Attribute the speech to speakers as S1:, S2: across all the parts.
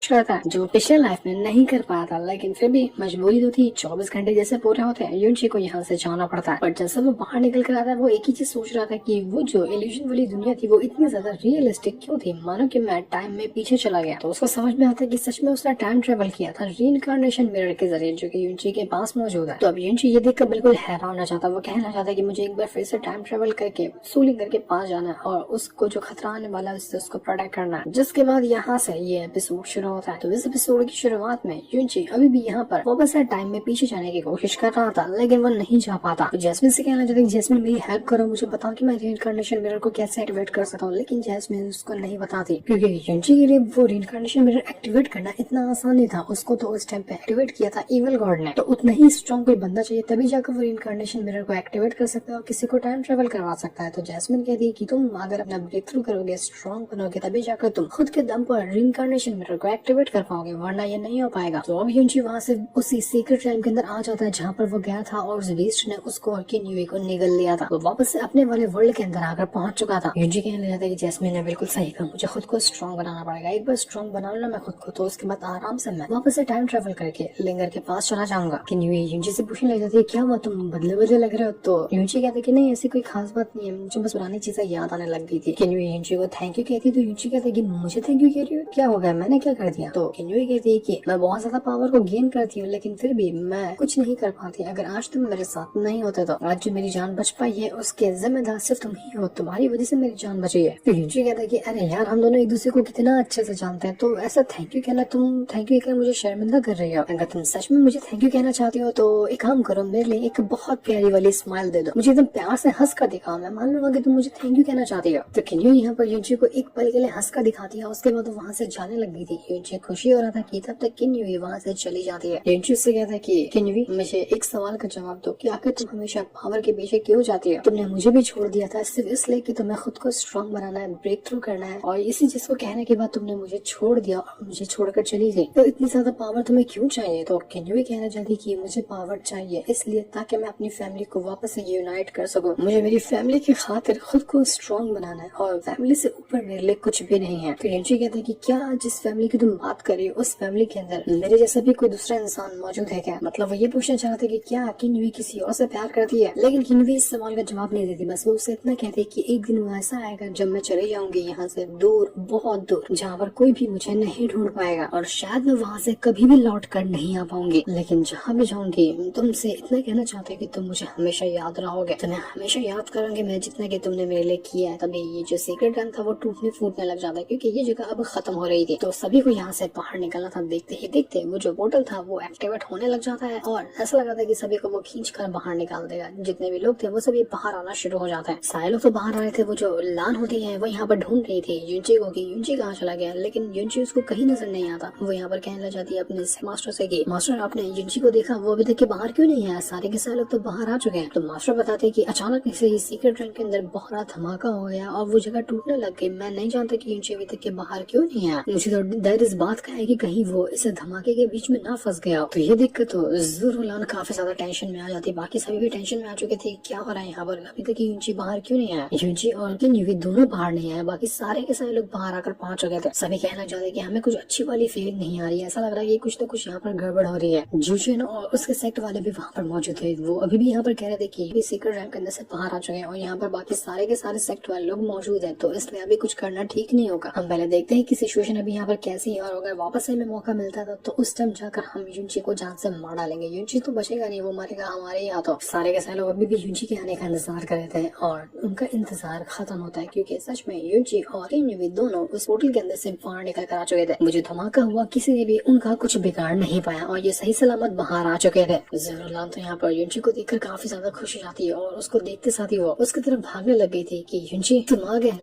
S1: करता है जो पिछले लाइफ में नहीं कर पाया था, लेकिन फिर भी मजबूरी तो थी। 24 घंटे जैसे पूरे होते हैं युनची को यहाँ से जाना पड़ता है। पर जैसे वो बाहर निकल कर आता है वो एक ही चीज सोच रहा था कि वो जो इल्यूजन वाली दुनिया थी वो इतनी ज्यादा रियलिस्टिक क्यों थी, मानो कि मैं टाइम में पीछे चला गया। तो उसको समझ में आता है कि सच में उसने टाइम ट्रेवल किया था रीइंकार्नेशन मिरर के जरिए, जो कि युनची के पास मौजूद है। तो अब युनची ये देखकर बिल्कुल हैरान होना चाहता है। वो कहना चाहता है कि मुझे एक बार फिर से टाइम ट्रेवल करके सूलिंगर के पास जाना है और उसको जो खतरा आने वाला है उससे उसको प्रोटेक्ट करना है। जिसके बाद यहाँ से ये एपिसोड शुरू होता है। तो इस एपिसोड की शुरुआत में युनची अभी भी यहाँ पर वापस से टाइम में पीछे जाने की कोशिश कर रहा था, लेकिन वो नहीं जा पाता। तो जैस्मिन से कहना चाहता है जैस्मिन मेरी हेल्प करो, मुझे बताओ कि मैं रीइंकार्नेशन मिरर को कैसे एक्टिवेट कर सकता हूँ। लेकिन जैस्मिन उसको नहीं बताती, क्योंकि युनची के लिए वो रीइंकार्नेशन मिरर एक्टिवेट करना इतना आसान नहीं था। उसको तो उस टाइम पे एक्टिवेट किया था इविल गॉड ने, तो उतना ही स्ट्रॉन्ग कोई बंदा चाहिए तभी जाकर वो रीइंकार्नेशन मिरर को एक्टिवेट कर सकता है और किसी को टाइम ट्रेवल करवा सकता है। तो जैस्मिन कहती है कि तुम अगर अपना ब्रेक थ्रू करोगे, स्ट्रॉन्ग बनोगे, तभी जाकर तुम खुद के दम पर रीइंकार्नेशन मिरर को एक्टिवेट कर पाओगे, वरना ये नहीं हो पाएगा। तो अब युनची वहाँ से उसी सीक्रेट टाइम के अंदर आ जाता है जहाँ पर वो गया था और उस बीस्ट ने उसको और किन्युई को निगल लिया था। वो वापस से अपने वाले वर्ल्ड के अंदर आकर पहुंच चुका था। युनची कहने लगा कि जैस्मिन ने बिल्कुल सही कहा, मुझे खुद को स्ट्रॉन्ग बनाना पड़ेगा। एक बार स्ट्रॉन्ग बना लूं मैं खुद को, तो उसके बाद आराम से मैं वापस से टाइम ट्रेवल करके लिंगर के पास चला जाऊंगा। किन्युई युनची से पूछने लग जाती है क्या हुआ, तुम बदले बदले लग रहे हो। तो युनची कहते कि नहीं ऐसी कोई खास बात नहीं है, मुझे बस पुरानी चीजें याद आने लग गई थी। किन्युई युनची को थैंक यू कहती है। तो युनची कहते कि मुझे थैंक यू कह रही हो, क्या हो गया, मैंने क्या कर दिया। तो किन्युई कहती है कि मैं बहुत ज्यादा पावर को गेन करती हूँ, लेकिन फिर भी मैं कुछ नहीं कर पाती। अगर आज तुम मेरे साथ नहीं होते तो आज जो मेरी जान बच पाई है उसके जिम्मेदार सिर्फ तुम ही हो, तुम्हारी वजह से मेरी जान बची है। तो युनची कहता है कि अरे यार हम दोनों एक दूसरे को कितना अच्छे से जानते हैं, तो ऐसा थैंक यू कहना, तुम थैंक यू कहकर मुझे शर्मिंदा कर रही हो। अगर तुम सच में मुझे थैंक यू कहना चाहती हो तो एक काम करो, मेरे लिए एक बहुत प्यारी वाली स्माइल दे दो, मुझे एकदम प्यार से हंस कर दिखाओ, मैं मान लूंगा कि तुम मुझे थैंक यू कहना चाहती हो। तो किन्युई यहाँ पर युनची को एक पल के लिए हंस कर दिखाती है, उसके बाद वहाँ से जाने लग गई थी। युनची खुशी हो रहा था कि तब तक किन्युई वहाँ से चली जाती है। युनची उससे कहता है कि किन्युई मुझे एक सवाल का जवाब दो कि आखिर तुम हमेशा पावर के पीछे क्यों जाती हो। तुमने मुझे भी छोड़ दिया था सिर्फ इसलिए कि तुम्हें खुद को स्ट्रॉन्ग बनाना है, ब्रेक थ्रू करना है, और इसी चीज को कहने के बाद तुमने मुझे छोड़ दिया और मुझे छोड़कर चली गई। तो इतनी ज्यादा पावर तुम्हें क्यों चाहिए। तो किन्युई कहना चाहती कि मुझे पावर चाहिए इसलिए ताकि मैं अपनी फैमिली को वापस से यूनाइट कर सकूं। मुझे मेरी फैमिली की खातिर खुद को स्ट्रॉन्ग बनाना है और फैमिली से ऊपर मेरे लिए कुछ भी नहीं है। तो युनची कहते हैं कि क्या जिस फैमिली की तुम बात कर रही हो उस फैमिली के अंदर मेरे जैसा भी कोई दूसरा इंसान मौजूद है क्या। मतलब वो ये पूछना चाहते कि क्या किन्युई किसी और से प्यार करती है, लेकिन किन्युई इस सवाल का जवाब नहीं देती। बस वो उसे इतना कहती है कि एक दिन वो ऐसा आएगा जब मैं चले जाऊंगी यहाँ से दूर, बहुत दूर, जहाँ पर कोई भी मुझे नहीं ढूंढ पाएगा और शायद मैं वहाँ से कभी भी लौट कर नहीं आ पाऊंगी, लेकिन जहाँ भी जाऊंगी तुमसे इतना कहना चाहते कि तुम मुझे हमेशा याद रहोगे। तुम्हें हमेशा याद करूंगी मैं जितना कि तुमने मेरे लिए किया है। तभी ये जो सीक्रेट गन था वो टूटने फूटने लग जाता है क्योंकि ये जगह अब खत्म हो रही थी। तो सभी को यहाँ से बाहर निकलना था। देखते ही देखते वो जो पोर्टल था वो एक्टिवेट होने लग जाता है और ऐसा लगा था कि सभी को वो खींच कर बाहर निकाल देगा। जितने भी लोग थे वो सभी बाहर आना शुरू हो जाता है। सारे लोग तो बाहर आ रहे थे। वो जो लान होती है वो यहाँ पर ढूंढ रही थी युनची को कि युनची कहाँ चला गया, लेकिन युनची उसको कहीं नजर नहीं आता। वो यहाँ पर कहने लग जाती है अपने मास्टर से कि मास्टर आपने युनची को देखा, वो अभी तक के बाहर क्यों नहीं आया, सारे के सारे लोग तो बाहर आ चुके हैं। तो मास्टर बताते कि अचानक से ही सीक्रेट रूम के अंदर बहुत बड़ा धमाका हो गया और वो जगह टूटने लग गई। मैं नहीं जानता कि युनची अभी तक के बाहर क्यों नहीं आया। मुझे तो डर इस बात का है कि कहीं वो इस धमाके के बीच में ना फंस गया। तो ये देख कर तो ज़रूर काफी ज्यादा टेंशन में आ जाती। बाकी सभी भी टेंशन में आ चुके थे क्या हो रहा है यहाँ पर, अभी तक युनची बाहर क्यों नहीं आया। युनची और किन्युई दोनों बाहर नहीं आए, बाकी सारे के सारे लोग बाहर आकर पहुंच चुके थे। सभी कहना चाहते कि हमें कुछ अच्छी वाली फीलिंग नहीं आ रही है, ऐसा लग रहा है कि कुछ तो कुछ यहाँ पर गड़बड़ हो रही है। जूशियन और उसके सेक्ट वाले भी वहाँ पर मौजूद थे। वो अभी भी यहाँ पर कह रहे थे कि सीक्रेट रैंक के अंदर से बाहर आ चुके हैं और यहाँ पर बाकी सारे के सारे सेक्ट वाले लोग मौजूद है, तो इसलिए अभी कुछ करना ठीक नहीं होगा। हम पहले देखते हैं कि सिचुएशन अभी यहाँ पर कैसी है और अगर वापस से हमें मौका मिलता था तो उस टाइम जाकर हम युनची को जान से मार डालेंगे। युनची तो बचेगा नहीं, वो मरेगा हमारे ही हाथों। सारे के सारे लोग अभी भी युनची के आने का इंतजार कर रहे थे और उनका इंतजार खत्म होता है क्योंकि सच में युनची और किन्युई दोनों उस पोर्टल के अंदर से बाहर निकल कर आ चुके थे। मुझे धमाका हुआ किसी ने भी उनका कुछ बिगाड़ नहीं पाया और ये सही सलामत बाहर आ चुके थे। ज़रूर तो यहाँ पर युनची को देखकर काफी ज्यादा खुशी आती है और उसको देखते साथ ही वो उसकी तरफ भागने लग गई थी कि युनची तुम आ गए।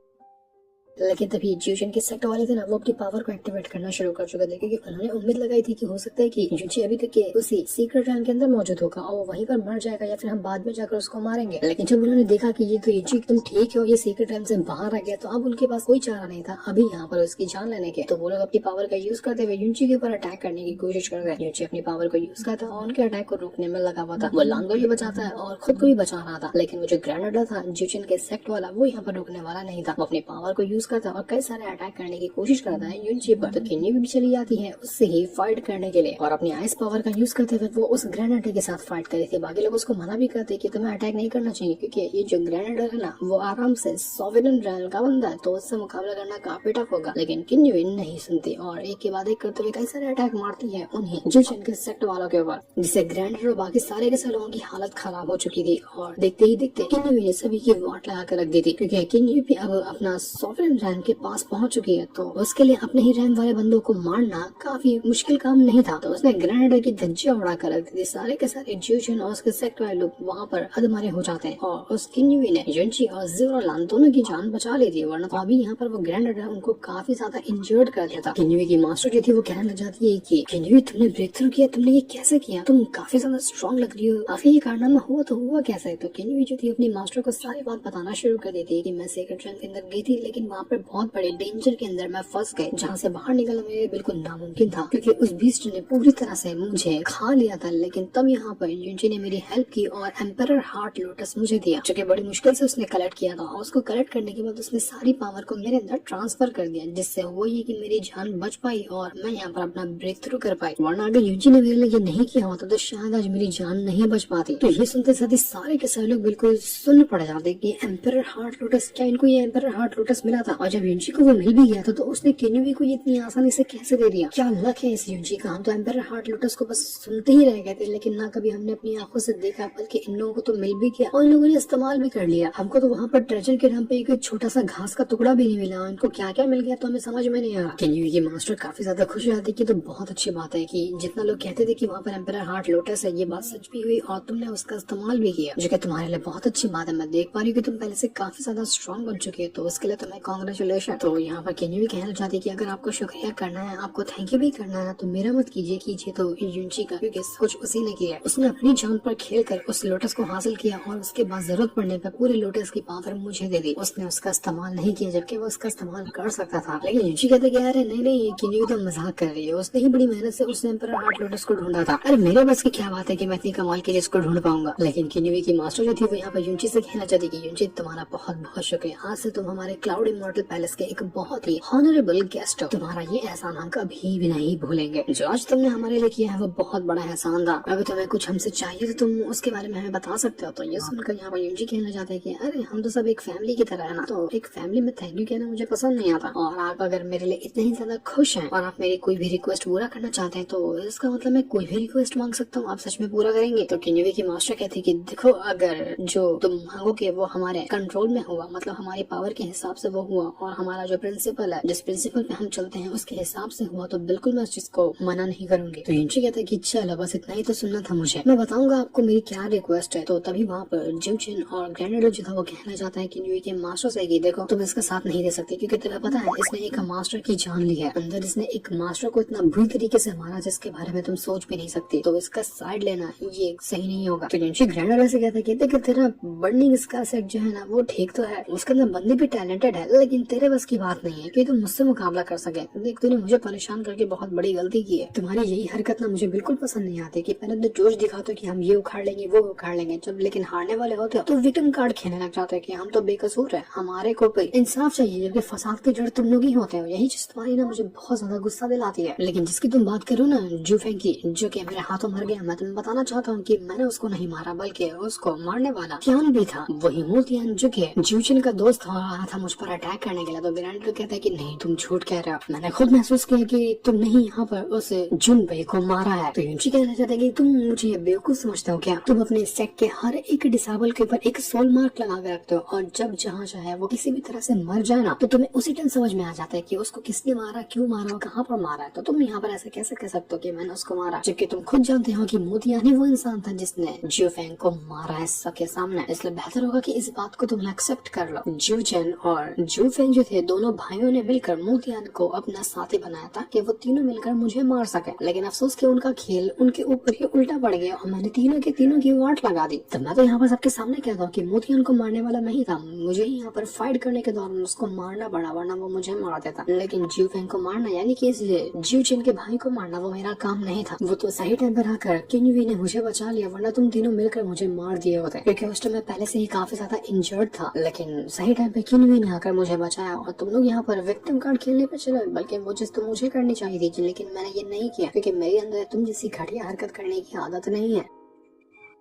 S1: लेकिन तभी ज्यूशन के सेक्ट वाले थे ना, वो अपनी पावर को एक्टिवेट करना शुरू कर चुके थे क्योंकि उन्होंने उम्मीद लगाई थी कि हो सकता है कि युनची अभी तक के उसी सीक्रेट रैम के अंदर मौजूद होगा और वो वहीं पर मर जाएगा या फिर हम बाद में जाकर उसको मारेंगे। लेकिन जब उन्होंने देखा कि ये तो युनची एकदम ठीक है और ये सीक्रेट रैम से बाहर आ गया, तो अब उनके पास कोई चारा नहीं था अभी यहाँ पर उसकी जान लेने के। तो वो लोग अपनी पावर का यूज करते हुए युनची के ऊपर अटैक करने की कोशिश कर रहे। युनची अपनी पावर को यूज करता और उनके अटैक को रोकने में लगा हुआ था। वो लान को भी बचाता है और खुद को भी बचा रहा था, लेकिन वो जो ग्रेनेडर था ज्यूशन के सेक्ट वाला वो यहाँ पर रुकने वाला नहीं था। वो अपनी पावर को यूज यूज करता है और कई सारे अटैक करने की कोशिश करता है यूनची पर। तो किन्यू भी चली जाती है उससे ही फाइट करने के लिए और अपनी आइस पावर का यूज करते हुए वो उस ग्रेनेडर के साथ फाइट करी थी। बाकी लोग उसको मना भी करते कि तुम्हें अटैक नहीं करना चाहिए क्योंकि ये जो ग्रेनेडर है ना वो आराम से सॉवरेन रैल का बंदा है, तो उससे मुकाबला करना काफी टफ होगा। लेकिन किन्यू नहीं सुनती और एक के बाद एक करते हुए कई सारे अटैक मारती है उन्हें जिशन के सेक्ट वालों के ऊपर, जिससे ग्रेनेडर और बाकी सारे के सारे लोगों की हालत खराब हो चुकी थी। और देखते ही देखते किन्यू ने सभी की वाट लगा कर रख दी थी क्योंकि किन्यू भी अब अपना सॉवरेन रैन के पास पहुंच चुकी है, तो उसके लिए अपने ही रैन वाले बंदों को मारना काफी मुश्किल काम नहीं था। तो उसने ग्रेनेडर की धज्जियां उड़ा कर रख दी थी। सारे के सारे जिशन और उसके सेक्ट वाले लोग वहाँ पर अधमरे हो जाते हैं और उस किन्यू ने युनची और ज़ीरोलान दोनों की जान बचा ली थी, वरना तो अभी यहाँ पर वो ग्रेनेडर उनको काफी ज्यादा इंजर्ड कर दिया था। किन्यू की मास्टर जो थी वो कहने लग जाती है कि किन्यू तुमने ब्रेक थ्रू किया, तुमने ये कैसे किया, तुम काफी ज्यादा स्ट्रॉन्ग लग रही हो, आखिर ये कारनामा हुआ तो हुआ कैसे। तो किन्यू जो थी अपनी मास्टर को सारी बात बताना शुरू कर देती है कि मैं सेक्रेट रैन के अंदर गई थी लेकिन वहाँ पर बहुत बड़े डेंजर के अंदर मैं फंस गई, जहाँ से बाहर निकलना मेरे लिए बिल्कुल नामुमकिन था क्योंकि उस बीस्ट ने पूरी तरह से मुझे खा लिया था। लेकिन तब यहाँ पर युनची ने मेरी हेल्प की और एम्परर हार्ट लोटस मुझे दिया, जो कि बड़ी मुश्किल से उसने कलेक्ट किया था। और उसको कलेक्ट करने के बाद उसने सारी पावर को मेरे अंदर ट्रांसफर कर दिया, जिससे हुआ ये कि मेरी जान बच पाई और मैं यहाँ पर अपना ब्रेक थ्रू कर पाई। वरना अगर युनची ने मेरे लिए ये नहीं किया होता तो शायद आज मेरी जान नहीं बच पाती। तो ये सुनते साथ ही सारे के सारे लोग बिल्कुल सुन पड़ जाते कि एम्परर हार्ट लोटस, क्या इनको ये एम्परर हार्ट लोटस मिला था? और जब युनची को वो मिल भी गया था तो उसने किन्यू को ये इतनी आसानी से कैसे दे दिया? क्या लक है इस युनची का। हम तो एम्परर हार्ट लोटस को बस सुनते ही रह गए थे, लेकिन ना कभी हमने अपनी आंखों से देखा, बल्कि इन लोगों को तो मिल भी गया और इन लोगों ने इस्तेमाल भी कर लिया। हमको तो वहाँ पर ट्रेजर के नाम पे एक छोटा सा घास का टुकड़ा भी नहीं मिला, इनको क्या क्या मिल गया तो हमें समझ में नहीं आ रहा। किन्यू की मास्टर काफी ज्यादा खुश रहती की तो बहुत अच्छी बात है कि जितना लोग कहते थे कि वहाँ पर एम्परर हार्ट लोटस है, ये बात सच भी हुई और तुमने उसका इस्तेमाल भी किया, जो कि तुम्हारे लिए बहुत अच्छी बात है। मैं देख पा रही हूँ कि तुम पहले से काफी ज्यादा स्ट्रॉन्ग बन चुकी है, तो उसके लिए तुम्हें कांग्रेचुलेशन। तो यहाँ पर किन्यू भी कहना चाहती है कि अगर आपको शुक्रिया करना है, आपको थैंक यू भी करना है, तो मेरा मत कीजिए तो युनची का, क्योंकि कुछ उसी ने किया। उसने अपनी जान पर खेल कर उस लोटस को हासिल किया और उसके बाद जरूरत पड़ने पर पूरे लोटस की पावर मुझे दे दी। उसने उसका इस्तेमाल नहीं किया जबकि वो उसका इस्तेमाल कर सकता था। लेकिन युनची कहते कि अरे नहीं, किन्यू तो मजाक कर रही है, उसने ही बड़ी मेहनत से उस एम्परर हार्ट लोटस को ढूंढा था। अरे मेरे बस की क्या बात है कि मैं इतनी कमाल की जिसको ढूंढ पाऊंगा। लेकिन किन्यू की मास्टर जो थी वो यहाँ पर युनची से कहना चाहती कि युनची तुम्हारा बहुत बहुत शुक्रिया, आज से तुम हमारे क्लाउड इमॉर्टल पैलेस के एक बहुत ही ऑनरेबल गेस्ट हो। तुम्हारा ये एहसान हम कभी भी नहीं भूलेंगे। जो आज तुमने हमारे लिए किया है वो बहुत बड़ा एहसान था। अगर तुम्हें कुछ हमसे चाहिए तो तुम उसके बारे में हमें बता सकते हो। तो ये सुनकर यहाँ पर युनची कहना चाहते हैं कि अरे हम तो सब एक फैमिली की तरह है ना, तो एक फैमिली में थैंक यू कहना मुझे पसंद नहीं आता। और आप अगर मेरे लिए इतने ही ज्यादा खुश हैं और आप मेरी कोई भी रिक्वेस्ट पूरा करना चाहते हैं तो इसका मतलब मैं कोई भी रिक्वेस्ट मांग सकता हूँ, आप सच में पूरा करेंगे। तो किन्यू की मास्टर कहती है कि देखो, अगर जो तुम मांगोगे वो हमारे कंट्रोल में हुआ, मतलब हमारी पावर के हिसाब से वो हुआ और हमारा जो प्रिंसिपल है, जिस प्रिंसिपल पे हम चलते हैं उसके हिसाब से हुआ, तो बिल्कुल मैं उस चीज को मना नहीं करूंगी। तो युनची कहता है कि चलो बस इतना ही तो सुनना था मुझे, मैं बताऊंगा आपको मेरी क्या रिक्वेस्ट है। तो तभी वहाँ पर जिमचिन और ग्रेनेडर जो था वो कहना चाहता है कि के मास्टर से कि देखो तुम इसका साथ नहीं दे सकते क्योंकि तुम्हें पता है इसने एक मास्टर की जान ली है, अंदर इसने एक मास्टर को इतना बुरी तरीके से मारा जिसके बारे में तुम सोच भी नहीं सकती, तो इसका साइड लेना ये सही नहीं होगा। तो युनची ग्रेनेडर से कहता है कि देख तेरा बर्निंग स्कार सेट जो है ना वो ठीक तो है, उसके अंदर बंदे भी टैलेंटेड है, लेकिन तेरे बस की बात नहीं है कि तुम मुझसे मुकाबला कर सके। देख तूने मुझे परेशान करके बहुत बड़ी गलती की है, तुम्हारी यही हरकत ना मुझे बिल्कुल पसंद नहीं आती कि पहले तो जोश दिखाते हो कि हम ये उखाड़ लेंगे वो उखाड़ लेंगे, जब लेकिन हारने वाले होते हो तो विक्टिम कार्ड खेलने लग जाते हैं कि हम तो बेकसूर है, हमारे को कोई इंसाफ चाहिए, जबकि फसाद के जड़ तुम लोग ही होते हो। यही चीज तुम्हारी ना मुझे बहुत ज्यादा गुस्सा दिलाती है। लेकिन जिसकी तुम बात करो ना जूफेंग की, जो कि मेरे हाथों मर गया, मैं तुम्हें बताना चाहता हूँ कि मैंने उसको नहीं मारा बल्कि उसको मारने वाला तियान भी था, वही मोतियान जो कि ज्यूचिन का दोस्त आया था मुझ पर अटैक करने के लिए। तो ग्रेनेडर कहता है कि नहीं तुम झूठ कह रहे हो, मैंने खुद महसूस किया कि तुम नहीं यहाँ पर उस जुनबे को मारा है। तो युनची कहना चाहता है कि तुम मुझे बेवकूफ समझते हो क्या? तुम अपने सेट के हर एक डिसेबल के ऊपर एक सोल मार्क लगा के रखते हो और जब जहाँ चाहे वो किसी भी तरह से मर जाए ना तो तुम्हें उसी टाइम समझ में आ जाता है कि उसको किसने मारा, क्यों मारा, कहाँ पर मारा है। तो तुम यहाँ पर ऐसे कैसे कह सकते हो कि मैंने उसको मारा, जबकि तुम खुद जानते हो कि मोतियान ही वो इंसान था जिसने ज्यूफेंग को मारा है सबके सामने। इसलिए बेहतर होगा कि इस बात को तुम एक्सेप्ट कर लो। ज्यूचेन और ज्यूफेंग जो थे दोनों भाइयों ने मिलकर मोतियान को अपना साथी बनाया था कि वो तीनों मिलकर मुझे मार सके, लेकिन अफसोस कि उनका खेल उनके ऊपर ही उल्टा पड़ गया और मैंने तीनों की वाट लगा दी। तो मैं तो यहाँ पर सबके सामने कहता हूँ कि मोतियान को मारने वाला नहीं था, मुझे ही यहाँ पर फाइट करने के दौरान उसको मारना पड़ा, वरना वो मुझे मार देता। लेकिन ज्यूफेंग को मारना यानी कि ज्यूचेन के भाई को मारना वो मेरा काम नहीं था। वो तो सही टाइम पर आकर किन्यू ने मुझे बचा लिया, वरना तुम तीनों मिलकर मुझे मार दिए होते, क्योंकि उस टाइम मैं पहले से ही काफी ज्यादा इंजर्ड था। लेकिन सही टाइम पे किन्यू ने आकर मुझे मुझे बचाया और तुम लोग यहाँ पर विक्टिम कार्ड खेलने पे चले, बल्कि वो चीज तो मुझे करनी चाहिए थी, लेकिन मैंने ये नहीं किया क्योंकि मेरे अंदर तुम जैसी घटिया हरकत करने की आदत नहीं है।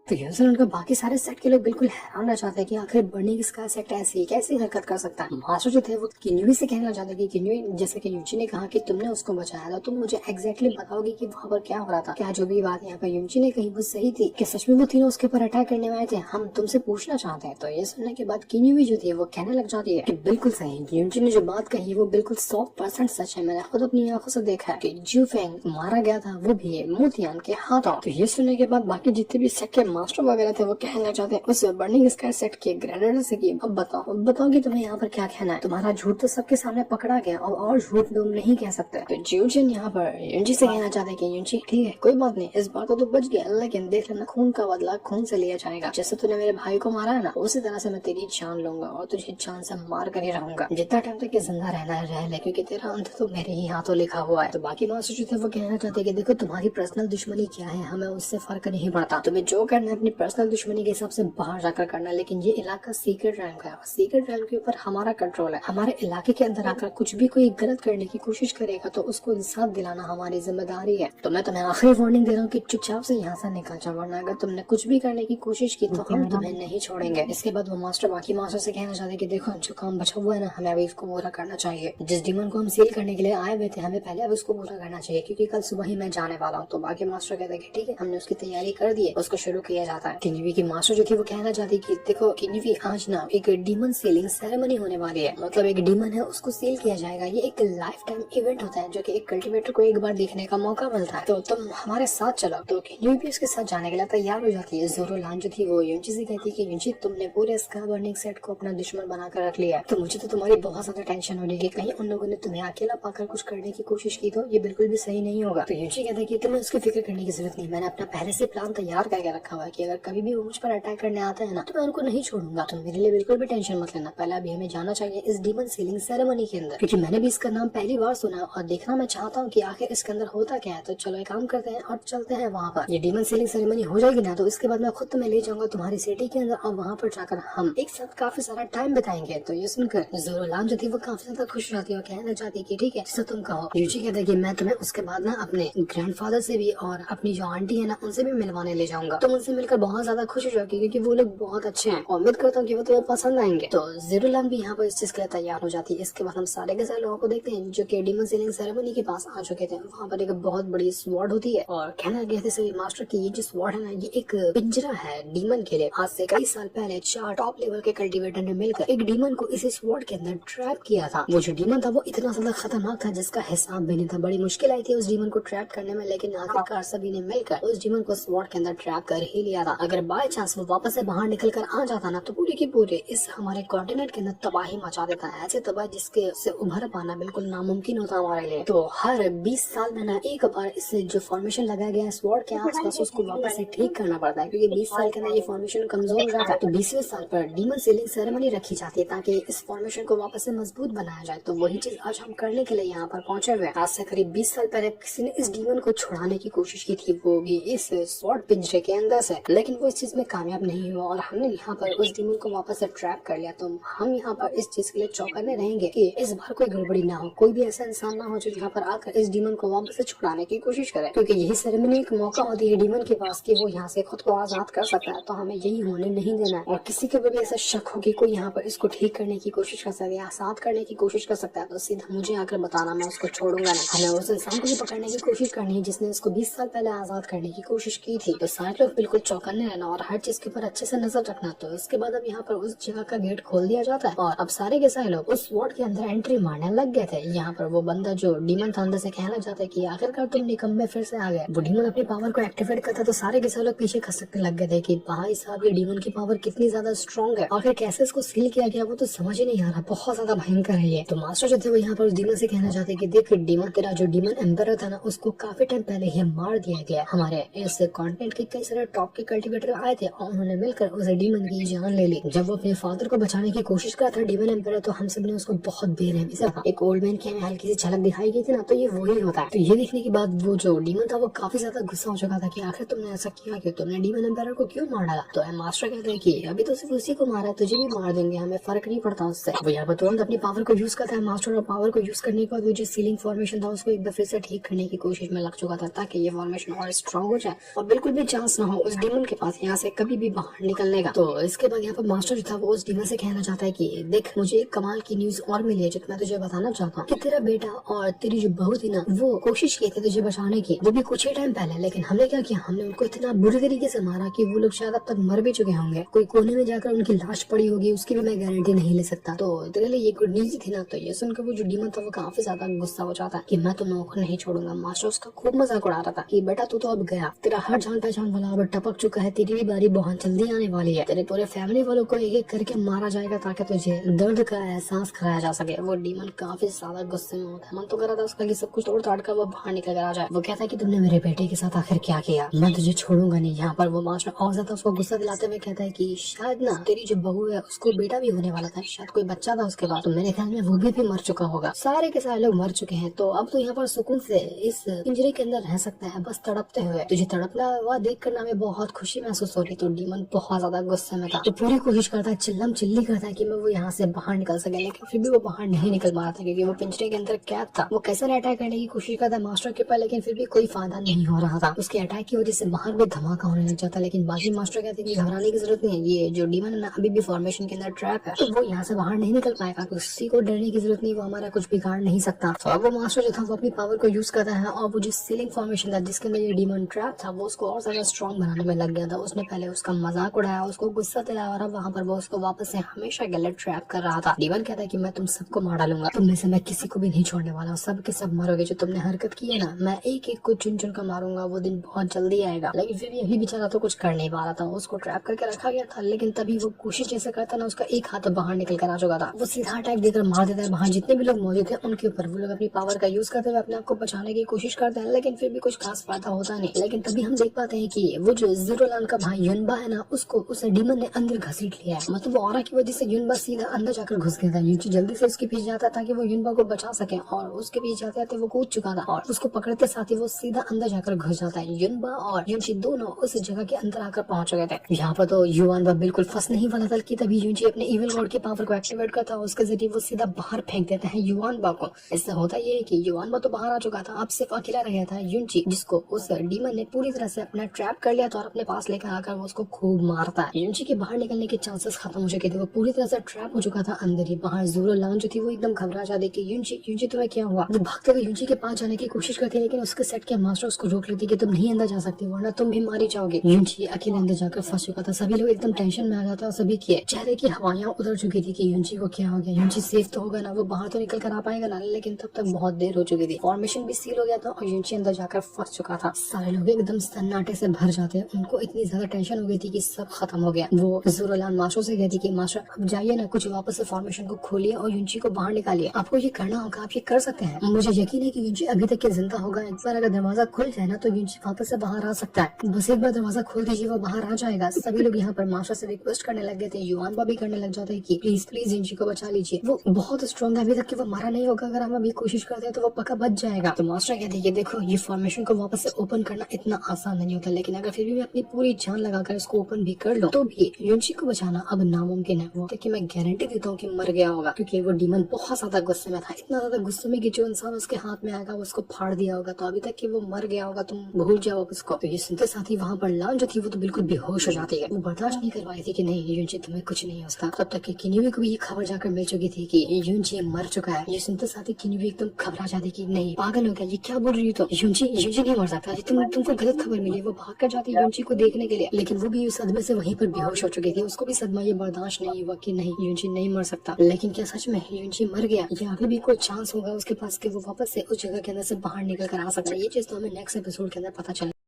S1: तो यूजर उनका बाकी सारे सेट के लोग बिल्कुल हैरान रह जाते हैं कि आखिर बर्निंग स्काई सेट ऐसी कैसी हरकत कर सकता है। मास्टर जो थे वो किन्युई से कहना चाहते कि किन्युई, जैसे कि यूची ने कहा कि तुमने उसको बचाया था, तुम मुझे एग्जैक्टली बताओगे कि वहाँ पर क्या हो रहा था, क्या जो भी बात यहाँ पर यूची ने कही वो सही थी, कि सच में वो तीनों उसके ऊपर अटैक करने वाले थे, हम तुमसे पूछना चाहते हैं। तो ये सुनने के बाद किन्युई जो थी वो कहने लग जाती है कि बिल्कुल सही, यूची ने जो बात कही वो बिल्कुल 100% सच है, मैंने खुद अपनी आंखों से देखा है कि जू फेंग मारा गया था, वो भी मोतियान के हाथों। तो ये सुनने के बाद बाकी जितने भी सेट के मास्टर वगैरह थे कहना चाहते हैं उस बर्निंग स्काई सेट के ग्रेनेडर से कि अब बताओ कि तुम्हें यहाँ पर क्या कहना है, तुम्हारा झूठ तो सबके सामने पकड़ा गया और झूठ तुम नहीं कह सकते। तो जियोजिन यहाँ पर युंजी से कहना चाहते हैं कि युंजी ठीक है कोई बात नहीं, इस बार तो बच गया, लेकिन देख लेना खून का बदला खून से लिया जाएगा, जैसे तूने मेरे भाई को मारा है ना उसी तरह से मैं तेरी जान लूंगा और तुझे जान से मार कर ही रहूंगा, जितना टाइम तक जिंदा रहना है रह ले, क्योंकि तेरा अंत तो मेरे ही हाथों लिखा हुआ है। तो बाकी मास्टर जो थे वो कहना चाहते हैं कि देखो तुम्हारी पर्सनल दुश्मनी क्या है, हमें उससे फर्क नहीं पड़ता, तुम्हें जो करना है अपनी पर्सनल दुश्मनी के हिसाब से बाहर जाकर करना, लेकिन ये इलाका सीक्रेट रैम का है, सीक्रेट रैम के ऊपर हमारा कंट्रोल है, हमारे इलाके के अंदर आकर कुछ भी कोई गलत करने की कोशिश करेगा तो उसको इंसाफ दिलाना हमारी जिम्मेदारी है। तो मैं तुम्हें आखिरी वार्निंग दे रहा हूँ कि चुपचाप से यहाँ से निकल जाओ, वरना अगर तुमने कुछ भी करने की कोशिश की तो हम तुम्हें नहीं छोड़ेंगे। इसके बाद वो मास्टर बाकी मास्टर से कहना चाहते कि देखो जो काम बचा हुआ है ना, हमें अभी इसको पूरा करना चाहिए, जिस डीमन को हम सील करने के लिए आए हुए थे हमें पहले अब उसको पूरा करना चाहिए, क्योंकि कल सुबह ही मैं जाने वाला हूँ। तो बाकी मास्टर कहते हैं ठीक है, हमने उसकी तैयारी कर दी है, उसको शुरू किया जाता है। किन्युई की मास्टर जो थी वो कहना चाहती कि देखो किन्युई आज ना एक डीमन सीलिंग सेरेमनी होने वाली है, मतलब एक डीमन है उसको सील किया जाएगा, ये एक लाइफ टाइम इवेंट होता है जो कि एक कल्टिवेटर को एक बार देखने का मौका मिलता है, तो तुम हमारे साथ चलो। तो किन्युई भी उसके साथ जाने के लिए तैयार हो जाती है। जोरो लान जो थी वो युंची से कहती है कि युंची तुमने पूरे स्काई बर्निंग सेट को अपना दुश्मन बनाकर रख लिया है, तो मुझे तो तुम्हारी बहुत ज्यादा टेंशन हो रही है, कहीं उन लोगों ने तुम्हें अकेला पाकर कुछ करने की कोशिश की तो ये बिल्कुल भी सही नहीं होगा। तो युंची कहता है कि तुम्हें उसकी फिक्र करने की जरूरत नहीं, मैंने अपना पहले से प्लान तैयार करके रखा हुआ है कि अगर कभी भी वो मुझ पर अटैक करने आता है ना तो मैं उनको नहीं छोड़ूंगा, तो मेरे लिए बिल्कुल भी टेंशन मत लेना। पहले अभी हमें जाना चाहिए इस डीमन सीलिंग सेरेमनी के अंदर, क्योंकि मैंने भी इसका नाम पहली बार सुना और देखना मैं चाहता हूँ कि आखिर इसके अंदर होता क्या है। तो चलो एक काम करते हैं और चलते हैं वहाँ पर। ये डीमन सीलिंग सेरेमनी हो जाएगी ना तो इसके बाद मैं खुद तुम्हें ले जाऊंगा तुम्हारी सिटी के अंदर और वहाँ पर जाकर हम एक साथ काफी सारा टाइम बिताएंगे। तो ये सुनकर जोरो लान जो थी वो काफी ज्यादा खुश हो जाती है और कहना चाहती है कि ठीक है जैसा तुम कहो। युची कहता है कि मैं तुम्हें उसके बाद ना अपने ग्रैंडफादर से भी और अपनी जो आंटी है ना उनसे भी मिलवाने ले जाऊंगा, तुम उनसे मिलकर बहुत ज्यादा खुश हो जाओगी क्योंकि वो लोग बहुत अच्छे हैं और उम्मीद करता हूँ कि वो तुम्हें पसंद आएंगे। तो जोरो लान भी यहाँ पर इस चीज के लिए तैयार हो जाती है। इसके बाद हम सारे के सारे लोगों को देखते हैं जो कि डीमन सीलिंग सेरेमनी के पास आ चुके थे। वहाँ पर एक बहुत बड़ी स्वॉर्ड होती है और कहना गया था सभी मास्टर की ये जो स्वॉर्ड है ना ये एक पिंजरा है डीमन के लिए। आज से कई साल पहले 4 टॉप लेवल के कल्टिवेटर ने मिलकर एक डीमन को इस स्वॉर्ड के अंदर ट्रैप किया था। वो जो डीमन था वो इतना ज्यादा खतरनाक था जिसका हिसाब भी नहीं था। बड़ी मुश्किल आई थी उस डीमन को ट्रैप करने में, लेकिन आखिरकार सभी ने मिलकर उस डीमन को स्वॉर्ड के अंदर ट्रैप कर ही लिया था। अगर बाय चांस वो वापस से बाहर निकल कर आ जाता ना तो पूरे की पूरे इस हमारे कॉन्टिनेंट के अंदर तबाही मचा देता है। ऐसे तबाही जिसके से उभर पाना बिल्कुल नामुमकिन होता हमारे लिए। तो हर 20 साल में ना एक बार इस जो फॉर्मेशन लगाया गया है स्वॉर्ड के आसपास उसको वापस से ठीक करना पड़ता है, क्योंकि 20 साल के अंदर ये फॉर्मेशन कमजोर हो जाता है। तो 20वें साल पर डीमन सीलिंग सेरेमनी रखी जाती है ताकि इस फॉर्मेशन को वापस से मजबूत बनाया जाए। तो वही चीज आज हम करने के लिए यहाँ पर पहुंचे हुए। आज से करीब 20 साल पहले किसी ने इस डीमन को छुड़ाने की कोशिश की थी, वो भी इस स्वॉर्ड पिंजरे के अंदर से, लेकिन वो इस चीज में कामयाब नहीं हुआ और हमने यहाँ पर उस डीमन को वापस से ट्रैप कर लिया। तो हम यहाँ पर इस चीज के लिए चौकन्ने रहेंगे कि इस बार कोई गड़बड़ी ना हो, कोई भी ऐसा इंसान ना हो जो यहाँ पर आकर इस डीमन को वापस से छुड़ाने की कोशिश करे, क्योंकि यही सेरेमनी एक मौका होती है डीमन के पास कि वो यहाँ से खुद को आजाद कर सकता है। तो हमें यही होने नहीं देना है और किसी के भी ऐसा शक हो कि कोई यहाँ पर इसको ठीक करने की कोशिश कर सकता है, आजाद करने की कोशिश कर सकता है, तो सीधा मुझे आकर बताना, मैं उसको छोड़ूंगा नहीं। हमें उस इंसान को भी पकड़ने की कोशिश करनी है जिसने इसको 20 साल पहले आजाद करने की कोशिश की थी। तो सारे लोग बिल्कुल चौकन्ने रहना और हर चीज के ऊपर अच्छे से नजर रखना। तो इसके बाद अब यहाँ पर उस जगह का गेट खोल दिया जाता है और अब सारे के सारे लोग उस वार्ड के अंदर एंट्री मारने लग गए थे। यहाँ पर वो बंदा जो डीमन था अंदर से कहना चाहता है कि आखिरकार तुम निकम्मे फिर से आ गए। वो डीमन अपनी पावर को एक्टिवेट करता तो सारे के सारे लोग पीछे खसकने लग गए थे कि भाई साहब ये डीमन की पावर कितनी ज्यादा स्ट्रॉन्ग है, आखिर कैसे इसको सील किया गया वो तो समझ ही नहीं आ रहा, बहुत ज्यादा भयंकर है ये। तो मास्टर जो थे वो यहाँ पर उस डीमन से कहना चाहते कि देख डीमन, तेरा जो डीमन एम्परर था ना उसको काफी टाइम पहले ही मार दिया गया। हमारे इस कॉन्टिनेंट के कई सारे शॉप के कल्टीवेटर आए थे और उन्होंने मिलकर उस डीमन की जान ले ली। जब वो अपने फादर को बचाने की कोशिश कर रहा था डीमन एम्पायर, तो हम सब ने उसको बहुत बेरहमी से एक ओल्ड मैन की हमें हल्की सी झलक दिखाई गई थी ना, तो ये वही होता है। तो ये देखने के बाद वो जो डीमन था वो काफी ज्यादा गुस्सा हो चुका था कि आखिर तुमने ऐसा किया क्यों, तुमने डीमन एम्पायर को क्यों मार डाला। तो मास्टर कहते हैं कि अभी तो सिर्फ उसी को मारा, तुझे भी मार देंगे, हमें फर्क नहीं पड़ता उससे। वो यहाँ पर तुरंत अपनी पावर को यूज करता है मास्टर, और पावर को यूज करने के बाद वो जो सीलिंग फॉर्मेशन था उसको एक बार फिर से ठीक करने की कोशिश में लग चुका था, ताकि ये फॉर्मेशन और स्ट्रॉन्ग हो जाए और बिल्कुल भी चांस ना हो उस डीमन के पास यहाँ से कभी भी बाहर निकलने का। तो इसके बाद यहाँ पर मास्टर जो था वो उस डीमन से कहना चाहता है कि देख, मुझे एक कमाल की न्यूज और मिली है जो मैं तुझे बताना चाहता हूँ कि तेरा बेटा और तेरी जो बहू थी ना, वो कोशिश की थी तुझे बचाने की, वो भी कुछ ही टाइम पहले, लेकिन हमने क्या किया, हमने उनको इतना बुरी तरीके से मारा कि वो लोग शायद अब तक मर भी चुके होंगे, कोई कोने में जाकर उनकी लाश पड़ी होगी, उसकी भी मैं गारंटी नहीं ले सकता। तो तेरे लिए ये गुड न्यूज थी ना। तो ये सुनकर वो जो डीमन था वो काफी ज्यादा गुस्सा हो जाता है कि मैं तुम लोगों को नहीं छोड़ूंगा। मास्टर उसका खूब मजाक उड़ा रहा था कि बेटा तू तो अब गया, तेरा हर जान पहचान वाला अब टपक चुका है, तेरी भी बारी बहुत जल्दी आने वाली है, तेरे पूरे फैमिली वालों को एक एक करके मारा जाएगा ताकि तुझे दर्द का एहसास कराया जा सके। वो डीमन काफी ज्यादा गुस्से में होता है, मन तो कर रहा था उसका कि सब कुछ तोड़ ताड़ कर वो बाहर निकल कर आ जाए। वो कहता है कि तुमने मेरे बेटे के साथ आखिर क्या किया, मैं तुझे छोड़ूंगा नहीं। यहाँ पर वो मास्टर और ज्यादा उसको गुस्सा दिलाते हुए कहता है कि शायद ना तेरी जो बहू है उसको बेटा भी होने वाला था, शायद कोई बच्चा था उसके बाद, तो मेरे ख्याल में वो भी मर चुका होगा, सारे के सारे लोग मर चुके हैं, तो अब तो यहाँ पर सुकून से इस पिंजरे के अंदर रह सकता है बस तड़पते हुए। तुझे तड़पना हुआ देख कर हमें बहुत खुशी महसूस हो रही। तो डीमन बहुत ज्यादा गुस्से में था, तो पूरी कोशिश करता है, चिल्लम चिल्ली करता है कि मैं वो यहाँ से बाहर निकल सके, लेकिन फिर भी वो बाहर नहीं निकल पा रहा था क्योंकि वो पिंजरे के अंदर कैद था। वो कैसे अटैक करने की कोशिश करता है मास्टर के ऊपर, लेकिन फिर भी कोई फायदा नहीं हो रहा था। उसके अटैक की वजह से बाहर भी धमाका होने लग जाता, लेकिन बाकी मास्टर कहते हैं कि घबराने की जरूरत नहीं है, ये जो डीमन है ना अभी भी फॉर्मेशन के अंदर ट्रैप है, तो वो यहाँ से बाहर नहीं निकल पाएगा, तो किसी को डरने की जरूरत नहीं, वो हमारा कुछ बिगाड़ नहीं सकता। तो अब वो मास्टर जो था वो अपनी पावर को यूज करता है और वो जो सीलिंग फॉर्मेशन था जिसके अंदर ये डीमन ट्रैप था वो उसको और ज्यादा स्ट्रॉन्ग बनाने में लग गया था। उसने पहले उसका मजाक उड़ाया, उसको गुस्सा दिलाया, और अब वहाँ पर वो उसको वापस से हमेशा के लिए ट्रैप कर रहा था। डीमन कहता है कि मैं तुम सबको मार डालूंगा, तुम में से मैं किसी को भी नहीं छोड़ने वाला हूँ, सब के सब मरोगे, जो तुमने हरकत की है ना, मैं एक एक को चुन चुन कर मारूंगा, वो दिन बहुत जल्दी आएगा। लेकिन फिर यही बेचारा तो कुछ कर नहीं पा रहा था, उसको ट्रैप करके रखा गया था, लेकिन तभी वो कोशिश जैसे करता ना, उसका एक हाथ बाहर निकल कर आ चुका था। वो सीधा अटैक देकर मार देता है वहाँ जितने भी लोग मौजूद थे उनके ऊपर। वो लोग अपनी पावर का यूज करते हुए अपने आप को बचाने की कोशिश करते हैं, लेकिन फिर भी कुछ खास फायदा होता नहीं। लेकिन तभी हम देख पाते हैं कि वो जो जीरोलान का भाई युनबा है ना, उसको उस डीमन ने अंदर घसीट लिया है, मतलब ऑरा की वजह से युनबा सीधा अंदर जाकर घुस गया था। यूची जल्दी से उसके पीछे जाता ताकि वो युनबा को बचा सके, और उसके पीछे जाते जाते वो कूद चुका था और उसको पकड़ते साथ ही वो सीधा अंदर जाकर घुस जाता है। युनबा और युनची दोनों उस जगह के अंदर आकर पहुंच गए थे। यहाँ पर तो युवानबा बिल्कुल फंस नहीं वाला था कि तभी युनची अपने इविल गॉड की पावर को एक्टिवेट करता है, उसके जरिए वो सीधा बाहर फेंक देता है युवानबा को। इससे होता ये है कि युवानबा तो बाहर आ चुका था, अब सिर्फ अकेला रह गया था युनची, जिसको उस डीमन ने पूरी तरह से अपना ट्रैप कर लिया था और अपने पास लेकर आकर वो उसको खूब मारता है। युनची के बाहर निकलने के चांसेस खत्म हो चुके थे, वो पूरी तरह से ट्रैप हो चुका था अंदर ही। बाहर जीरोलान जो थी वो एकदम घबरा जाती कि युनची तुम्हें क्या हुआ। वो भागते हुए युनची के पास जाने की कोशिश करती है, लेकिन उसके सेट के मास्टर उसको रोक लेती कि तुम नहीं अंदर जा सकती वरना तुम भी मारी जाओगे। युनची अकेले अंदर जाकर फंस चुका था। सभी लोग एकदम टेंशन में आ जाता है और सभी के चेहरे की हवाइयां उतर चुकी थी कि युनची को क्या हो गया, युनची सेफ तो होगा ना, वो बाहर तो निकल कर आ पाएगा ना। लेकिन तब तक बहुत देर हो चुकी थी, फॉर्मेशन भी सील हो गया था और युनची अंदर जाकर फंस चुका था। सारे लोग एकदम सन्नाटे से भर जाते हैं, उनको इतनी ज्यादा टेंशन हो गई थी कि सब खत्म हो गया। वो जीरोलान मास्टर से कहती कि मास्टर अब जाइए ना, कुछ वापस से फॉर्मेशन को खोलिए और युनची को बाहर निकालिए, आपको ये करना होगा, आप ये कर सकते हैं। मुझे यकीन है कि युनची अभी तक के जिंदा होगा, एक बार अगर दरवाजा खुल जाए ना तो युनची वापस से बाहर आ सकता है, बस एक बार दरवाजा खोल दीजिए वो बाहर आ जाएगा। सभी लोग यहाँ पर मास्टर से रिक्वेस्ट करने लग गए थे, युवानबा भी करने लग जाता है कि प्लीज प्लीज युनची को बचा लीजिए, वो बहुत स्ट्रॉन्ग है, अभी तक कि वो मारा नहीं होगा, अगर हम अभी कोशिश करते हैं तो वो पक्का बच जाएगा। तो मास्टर कहते हैं देखो ये फॉर्मेशन को वापस से ओपन करना इतना आसान नहीं होता, लेकिन अगर फिर भी मैं अपनी पूरी जान लगाकर इसको ओपन भी कर लूं तो भी युनची को बचाना अब नामुमकिन है। वो कि मैं गारंटी देता हूँ कि मर गया होगा, क्योंकि वो डीमन बहुत ज्यादा गुस्से में था, इतना ज्यादा गुस्से में कि जो इंसान उसके हाथ में आएगा वो उसको फाड़ दिया होगा, तो अभी तक कि वो मर गया होगा, तुम भूल जाओ उसको। तो ये सुनते साथ ही वहाँ पर लान जो थी वो तो बिल्कुल बेहोश हो जाती है, वो बर्दाश्त नहीं कर पाई थी कि नहीं युनची तुम्हें कुछ नहीं होता। तब तक कि किन्युई को भी ये खबर जाकर मिल चुकी थी कि युनची मर चुका है। ये सुनते साथ ही किन्युई एकदम घबरा जाती कि नहीं पागल हो गया, ये क्या बोल रही हो, तो युनची नहीं मर सकता, तुमको गलत खबर मिली। वो भाग कर जाती युनची को देखने के लिए, लेकिन वो भी उस सदमे से वहीं पर बेहोश हो चुकी थी, उसको भी सदमा ये बर्दाश्त नहीं हुआ कि नहीं युनची नहीं मर सकता। लेकिन क्या सच में युनची मर गया या अभी भी कोई चांस होगा उसके पास कि वो वापस से उस जगह के अंदर से बाहर निकल कर आ सकता है, ये चीज तो हमें नेक्स्ट एपिसोड के अंदर पता चले।